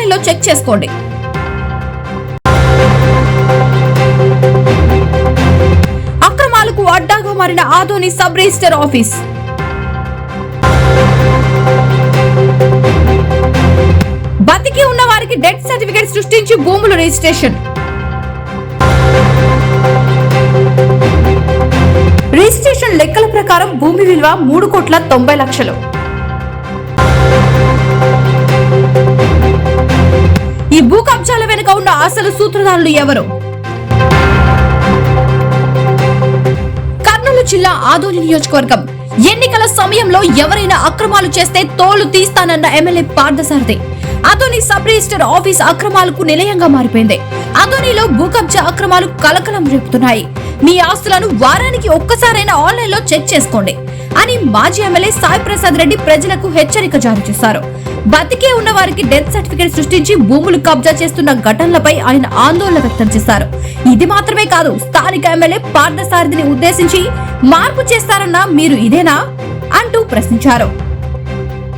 ఆన్లైన్లో చెక్ చేసుకోండి. అక్రమాలకు అడ్డాగా మారిన ఆదోని సబ్ రిజిస్టర్ ఆఫీస్. బతికి ఉన్న వారికి డెత్ సర్టిఫికేట్ సృష్టించి భూములు రిజిస్ట్రేషన్. రిజిస్ట్రేషన్ లెక్కల ప్రకారం భూమి విలువ 3,90,00,000. ఈ భూ కబ్జాల వెనుక ఉన్న అసలు సూత్రధారులు ఎవరు? కర్నూలు జిల్లా ఆదోని నియోజకవర్గం ఎన్నికల సమయంలో ఎవరైనా అక్రమాలు చేస్తే తోలు తీస్తానన్న MLA Parthasarathi. Adoni sub register office అక్రమాలకు నిలయంగా మారిపోయింది. ఆదోనిలో భూ కబ్జా అక్రమాలు కలకలం రేపుతున్నాయి. మీ ఆస్తులను వారానికి ఒక్కసారైనా ఆన్లైన్లో చెక్ చేసుకోండి అని మాజీ ఎమ్మెల్యే సాయి ప్రసాద్ రెడ్డి ప్రజలకు హెచ్చరిక జారీ చేశారు. బతికే ఉన్న వారికి డెత్ సర్టిఫికేట్ సృష్టించి భూములు కబ్జా చేస్తున్న ఘటనలపై ఆయన ఆందోళన వ్యక్తం చేశారు. ఇది మాత్రమే కాదు, స్థానిక ఎమ్మెల్యే పార్థసారథిని ఉద్దేశించి మార్పు చేస్తారన్న మీరు ఇదేనా అంటూ ప్రశ్నించారు.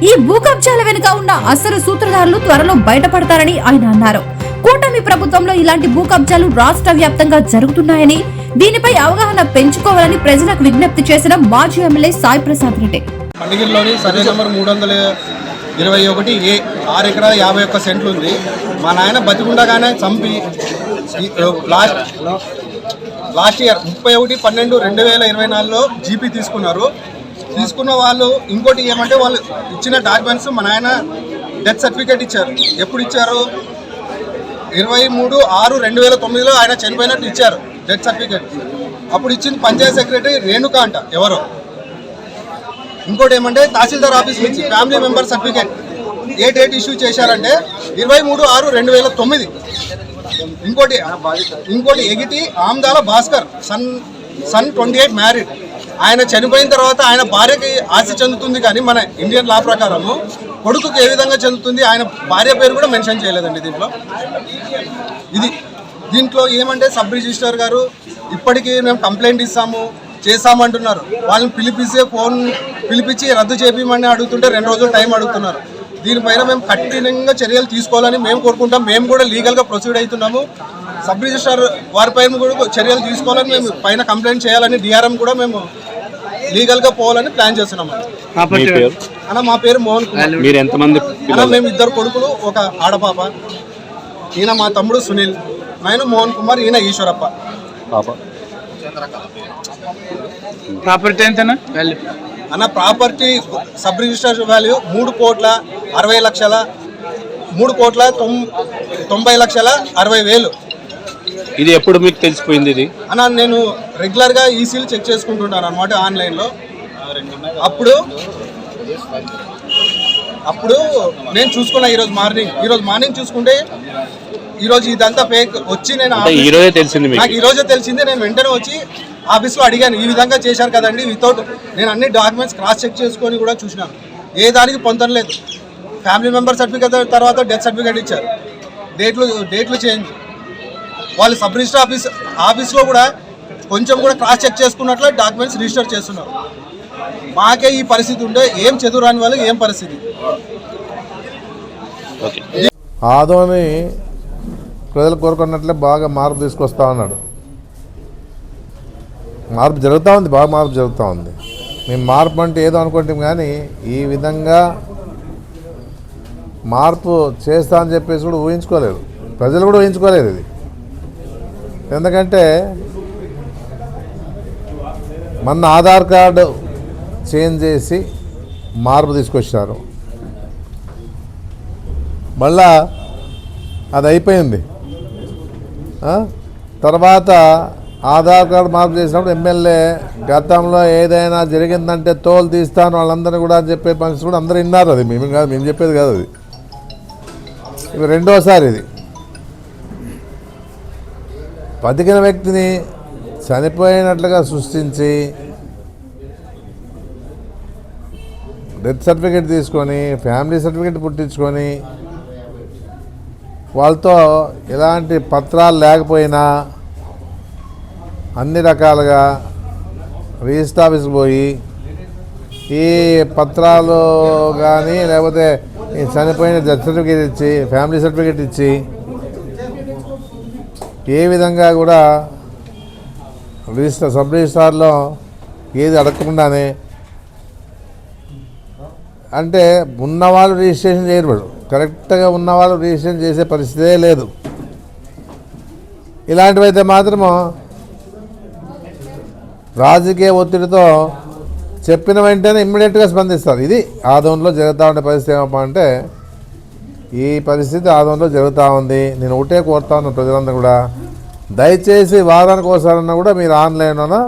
ఈ భూ కబ్జాల వెనుక ఉన్న అసలు సూత్రధారులు త్వరలో బయటపడతారని ఆయన అన్నారు. కూటమి ప్రభుత్వంలో ఇలాంటి భూ కబ్జాలు రాష్ట్ర వ్యాప్తంగా జరుగుతున్నాయని, దీనిపై అవగాహన పెంచుకోవాలని ప్రజలకు విజ్ఞప్తి చేసిన మాజీ ఎమ్మెల్యే సాయి ప్రసాద్ రెడ్డి. మండగిరిలోని సర్వే నంబర్ 321A 6 ఎకరాల 51 సెంట్లు ఉంది. మా నాయన బతికుండగానే చంపి లాస్ట్ ఇయర్ 31/12/2024లో జీపీ తీసుకున్నారు. తీసుకున్న వాళ్ళు ఇంకోటి ఏమంటే వాళ్ళు ఇచ్చిన డాక్యుమెంట్స్ మా నాయన డెత్ సర్టిఫికేట్ ఇచ్చారు. ఎప్పుడు ఇచ్చారు? 23/6/2009లో ఆయన చనిపోయినట్టు ఇచ్చారు డెత్ సర్టిఫికేట్. అప్పుడు ఇచ్చింది పంచాయత్ సెక్రటరీ రేణుక అంట ఎవరో. ఇంకోటి ఏమంటే తహసీల్దార్ ఆఫీస్ నుంచి family member certificate A date issue చేశారంటే 23/6/2009. ఇంకోటి ఎగిటి ఆమ్దాల భాస్కర్ సన్ 28 మ్యారీడ్. ఆయన చనిపోయిన తర్వాత ఆయన భార్యకి ఆస్తి చెందుతుంది, కానీ మన ఇండియన్ లా ప్రకారము కొడుకుకి ఏ విధంగా చెందుతుంది ఆయన భార్య పేరు కూడా మెన్షన్ చేయలేదండి దీంట్లో ఏమంటే సబ్ రిజిస్టర్ గారు ఇప్పటికీ మేము కంప్లైంట్ చేస్తామంటున్నారు. వాళ్ళని పిలిపించి రద్దు చేయించమని అడుగుతుంటే 2 రోజులు టైం అడుగుతున్నారు. దీనిపైన మేము కఠినంగా చర్యలు తీసుకోవాలని మేము కోరుకుంటాం. మేము కూడా లీగల్గా ప్రొసీడ్ అవుతున్నాము. సబ్ రిజిస్టర్ వారిపైన కూడా చర్యలు తీసుకోవాలని మేము పైన కంప్లైంట్ చేయాలని డిఆర్ఎం కూడా మేము లీగల్గా పోవాలని ప్లాన్ చేస్తున్నాము. అన్న మా పేరు మోహన్ కుమార్. అన్న మేము 2 కొడుకులు, ఒక ఆడపాప. ఈయన మా తమ్ముడు సునీల్, నేను మోహన్ కుమార్, ఈయన ఈశ్వరప్ప. ప్రాపర్టీ ఎంతనా వాల్యూ? అన్న ప్రాపర్టీ సబ్ రిజిస్టర్ వాల్యూ 3,60,00,000, 3,90,60,000. ఇది ఎప్పుడు మీకు తెలిసిపోయింది ఇది? అన్న నేను రెగ్యులర్గా ఈసీలు చెక్ చేసుకుంటుంటాను అనమాట ఆన్లైన్లో. అప్పుడు నేను చూసుకున్నా ఈరోజు మార్నింగ్ చూసుకుంటే ఈరోజు ఇదంతా ఫేక్ వచ్చి నాకు ఈరోజే తెలిసింది. నేను వెంటనే వచ్చి ఆఫీస్లో అడిగాను, ఈ విధంగా చేశారు కదండి. నేను అన్ని డాక్యుమెంట్స్ క్రాస్ చెక్ చేసుకొని కూడా చూసినాను. ఏ దానికి పొందడం లేదు. ఫ్యామిలీ మెంబర్ సర్టిఫికేట్ తర్వాత డెత్ సర్టిఫికేట్ ఇచ్చారు. డేట్లు చేంజ్. వాళ్ళు సబ్ రిజిస్టర్ ఆఫీస్లో కూడా కొంచెం కూడా క్రాస్ చెక్ చేసుకున్నట్లు డాక్యుమెంట్స్ రిజిస్టర్ చేస్తున్నారు. మాకే ఈ పరిస్థితి ఉంటే ఏం చదువురాని వాళ్ళకి ఏం పరిస్థితి? ఆదోని ప్రజలు కోరుకున్నట్లే బాగా మార్పు తీసుకొస్తా ఉన్నాడు. మార్పు జరుగుతూ ఉంది, బాగా మార్పు జరుగుతూ ఉంది. మేము మార్పు అంటే ఏదో అనుకుంటాం, కానీ ఈ విధంగా మార్పు చేస్తా అని చెప్పేసి కూడా ఊహించుకోలేదు. ప్రజలు కూడా ఊహించుకోలేదు ఇది. ఎందుకంటే మన ఆధార్ కార్డు చేంజ్ చేసి మార్పు తీసుకొచ్చారు. మళ్ళా అది అయిపోయింది. తర్వాత ఆధార్ కార్డు మార్పు చేసినప్పుడు ఎమ్మెల్యే గతంలో ఏదైనా జరిగిందంటే తోలు తీస్తాను వాళ్ళందరినీ కూడా చెప్పే పరిస్థితి కూడా అందరూ విన్నారు. అది మేము చెప్పేది కాదు. అది ఇవి రెండోసారి. ఇది బతికిన వ్యక్తిని చనిపోయినట్లుగా సృష్టించి డెత్ సర్టిఫికేట్ తీసుకొని ఫ్యామిలీ సర్టిఫికేట్ పుట్టించుకొని వాళ్ళతో ఎలాంటి పత్రాలు లేకపోయినా అన్ని రకాలుగా రిజిస్టర్ ఆఫీస్కి పోయి ఈ పత్రాలు కానీ లేకపోతే ఈ చనిపోయిన డెత్ సర్టిఫికేట్ ఇచ్చి ఫ్యామిలీ సర్టిఫికేట్ ఇచ్చి ఏ విధంగా కూడా సబ్ రిజిస్టార్లో ఏది అడగకుండానే అంటే ఉన్నవాళ్ళు రిజిస్ట్రేషన్ చేయరు, కరెక్ట్గా ఉన్నవాళ్ళు రిజిస్ట్రేషన్ చేసే పరిస్థితే లేదు. ఇలాంటివైతే మాత్రము రాజకీయ ఒత్తిడితో చెప్పిన వెంటనే ఇమ్మీడియట్గా స్పందిస్తారు. ఇది ఆదోన్లో జరుగుతూ ఉండే పరిస్థితి ఏమప్పా అంటే ఈ పరిస్థితి ఆదోన్లో జరుగుతూ ఉంది. నేను ఒకటే కోరుతా ఉన్నాను ప్రజలందరూ కూడా, దయచేసి వారానికి ఒకసారన్నా కూడా మీరు ఆన్లైన్లోనా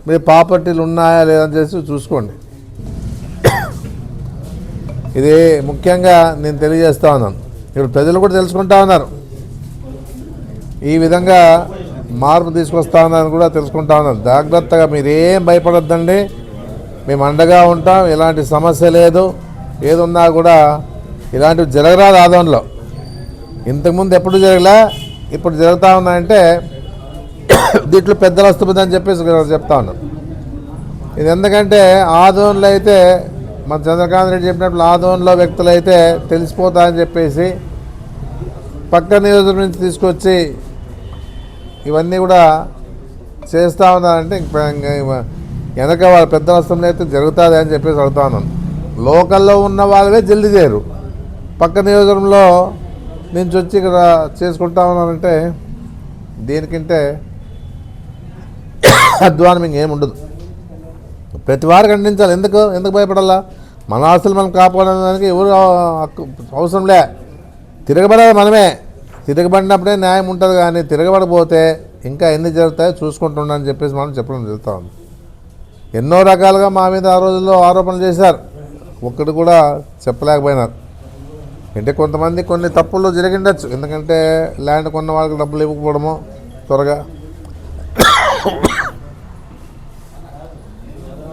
మీ ప్రాపర్టీలు ఉన్నాయా లేదని చేసి చూసుకోండి. ఇది ముఖ్యంగా నేను తెలియజేస్తూ ఉన్నాను. ఇప్పుడు ప్రజలు కూడా తెలుసుకుంటా ఉన్నారు, ఈ విధంగా మార్పు తీసుకొస్తా ఉన్నారని కూడా తెలుసుకుంటా ఉన్నాను. జాగ్రత్తగా మీరేం భయపడొద్దండి, మేము అండగా ఉంటాం. ఎలాంటి సమస్య లేదు, ఏదున్నా కూడా ఇలాంటివి జరగరాదు ఆదోన్లో. ఇంతకుముందు ఎప్పుడు జరగలే, ఇప్పుడు జరుగుతూ ఉన్నాయంటే దీంట్లో పెద్దలు వస్తుందని చెప్పేసి చెప్తా ఉన్నాం. ఇది ఎందుకంటే ఆదోన్లో అయితే మన చంద్రకాంత్ రెడ్డి చెప్పినట్లు ఆదోన్లో వ్యక్తులు అయితే తెలిసిపోతాయని చెప్పేసి పక్క నియోజకవర్గం నుంచి తీసుకొచ్చి ఇవన్నీ కూడా చేస్తూ ఉన్నారంటే వెనక వాళ్ళ పెద్ద వస్త్రంలో అయితే జరుగుతుంది అని చెప్పేసి అడుగుతా ఉన్నాను. లోకల్లో ఉన్న వాళ్ళవే జల్దీ చేయరు, పక్క నియోజకవర్గంలో నుంచి వచ్చి ఇక్కడ చేసుకుంటా ఉన్నారంటే దీనికంటే అధ్వానం ఇంకేముండదు. ప్రతి వారు ఖండించాలి. ఎందుకు భయపడాలా? మన ఆస్తులు మనం కాపాడడానికి ఎవరు అవసరంలే. తిరగబడాలి మనమే, తిరగబడినప్పుడే న్యాయం ఉంటుంది. కానీ తిరగబడిపోతే ఇంకా ఎన్ని జరుగుతాయో చూసుకుంటున్నానని చెప్పేసి మనం చెప్పడం జరుగుతూ ఉంది. ఎన్నో రకాలుగా మా మీద ఆ రోజుల్లో ఆరోపణలు చేశారు, ఒక్కటి కూడా చెప్పలేకపోయినారు. అంటే కొంతమంది కొన్ని తప్పులు జరిగిండొచ్చు, ఎందుకంటే ల్యాండ్ కొన్న వాళ్ళకి డబ్బులు ఇవ్వకపోవడము త్వరగా,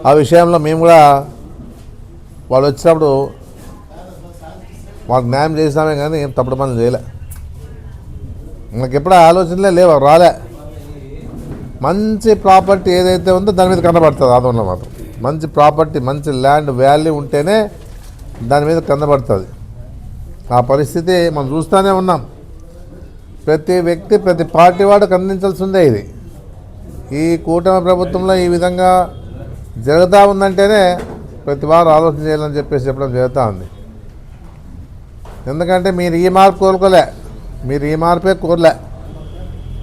ఆ విషయంలో మేము కూడా వాళ్ళు వచ్చినప్పుడు వాళ్ళకి న్యాయం చేసామే కానీ ఏం తప్పుడు పనులు చేయలే. మనకి ఎప్పుడూ ఆలోచనలే లేవు, రాలే. మంచి ప్రాపర్టీ ఏదైతే ఉందో దాని మీద కనబడుతుంది. ఆదోన్లో మాత్రం మంచి ప్రాపర్టీ, మంచి ల్యాండ్ వాల్యూ ఉంటేనే దాని మీద కనబడుతుంది. ఆ పరిస్థితి మనం చూస్తూనే ఉన్నాం. ప్రతి వ్యక్తి, ప్రతి పార్టీ వాడు ఖండించాల్సిందే. ఇది ఈ కూటమి ప్రభుత్వంలో ఈ విధంగా జరుగుతూ ఉందంటేనే ప్రతి వారు ఆలోచన చేయాలని చెప్పేసి చెప్పడం జరుగుతూ ఉంది. ఎందుకంటే మీరు ఈ మార్పు కోరుకోలే, మీరు ఈ మార్పే కోరలే.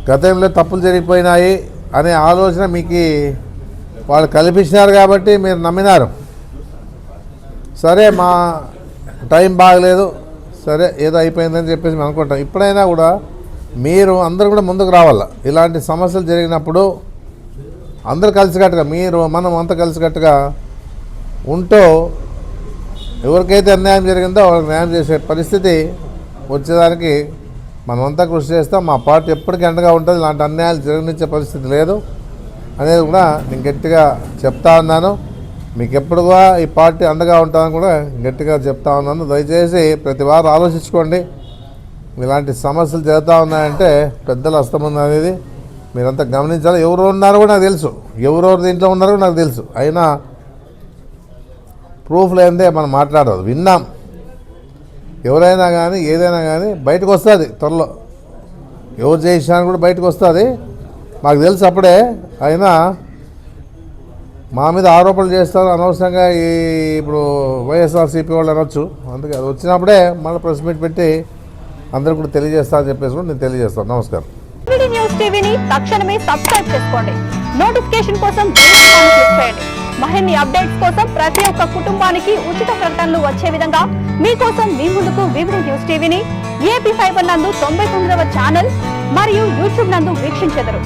గతంలో తప్పులు జరిగిపోయినాయి అనే ఆలోచన మీకు వాళ్ళు కల్పించినారు కాబట్టి మీరు నమ్మినారు. సరే మా టైం బాగలేదు, సరే ఏదో అయిపోయిందని చెప్పేసి మేము అనుకుంటాం. ఇప్పుడైనా కూడా మీరు అందరూ కూడా ముందుకు రావాల. ఇలాంటి సమస్యలు జరిగినప్పుడు అందరూ కలిసికట్టుగా, మీరు మనం అంతా కలిసికట్టుగా ఉంటూ ఎవరికైతే అన్యాయం జరిగిందో వాళ్ళకి న్యాయం చేసే పరిస్థితి వచ్చేదానికి మనమంతా కృషి చేస్తాం. మా పార్టీ ఎప్పటికీ అండగా ఉంటుంది. ఇలాంటి అన్యాయాలు జరగనిచ్చే పరిస్థితి లేదు అనేది కూడా నేను గట్టిగా చెప్తా ఉన్నాను. మీకు ఎప్పుడుగా ఈ పార్టీ అండగా ఉంటుందని కూడా గట్టిగా చెప్తా ఉన్నాను. దయచేసి ప్రతి వారు ఆలోచించుకోండి. ఇలాంటి సమస్యలు జరుగుతూ ఉన్నాయంటే పెద్దల హస్తం ఉంది అనేది మీరంతా గమనించాలి. ఎవరు ఉన్నారో కూడా నాకు తెలుసు, ఎవరెవరు దీంట్లో ఉన్నారో నాకు తెలుసు. అయినా ప్రూఫ్ లేనిదే మనం మాట్లాడదు. విన్నాం, ఎవరైనా కానీ ఏదైనా కానీ బయటకు వస్తుంది త్వరలో. ఎవరు చేసినా కూడా బయటకు వస్తుంది, మాకు తెలుసు అప్పుడే. అయినా మా మీద ఆరోపణలు చేస్తారు అనవసరంగా. ఇప్పుడు వైఎస్ఆర్సీపీ వాళ్ళు అనొచ్చు, అందుకే అది వచ్చినప్పుడే మళ్ళీ ప్రెస్ మీట్ పెట్టి అందరూ కూడా తెలియజేస్తా అని చెప్పేసి కూడా నేను తెలియజేస్తాను. నమస్కారం. న్యూస్ టీవీని తక్షణమే సబ్స్క్రైబ్ చేసుకోండి. నోటిఫికేషన్ కోసం బెల్ ఐకాన్ క్లిక్ చేయండి. మరిన్ని అప్డేట్స్ కోసం ప్రతి ఒక్క కుటుంబానికి ఉచిత ప్రకటనలు వచ్చే విధంగా మీకోసం మీ ముందుకు వివిడి న్యూస్ టీవీని ఏపీ ఫైబర్ నందు 99వ ఛానల్ మరియు యూట్యూబ్ నందు వీక్షించెదరు.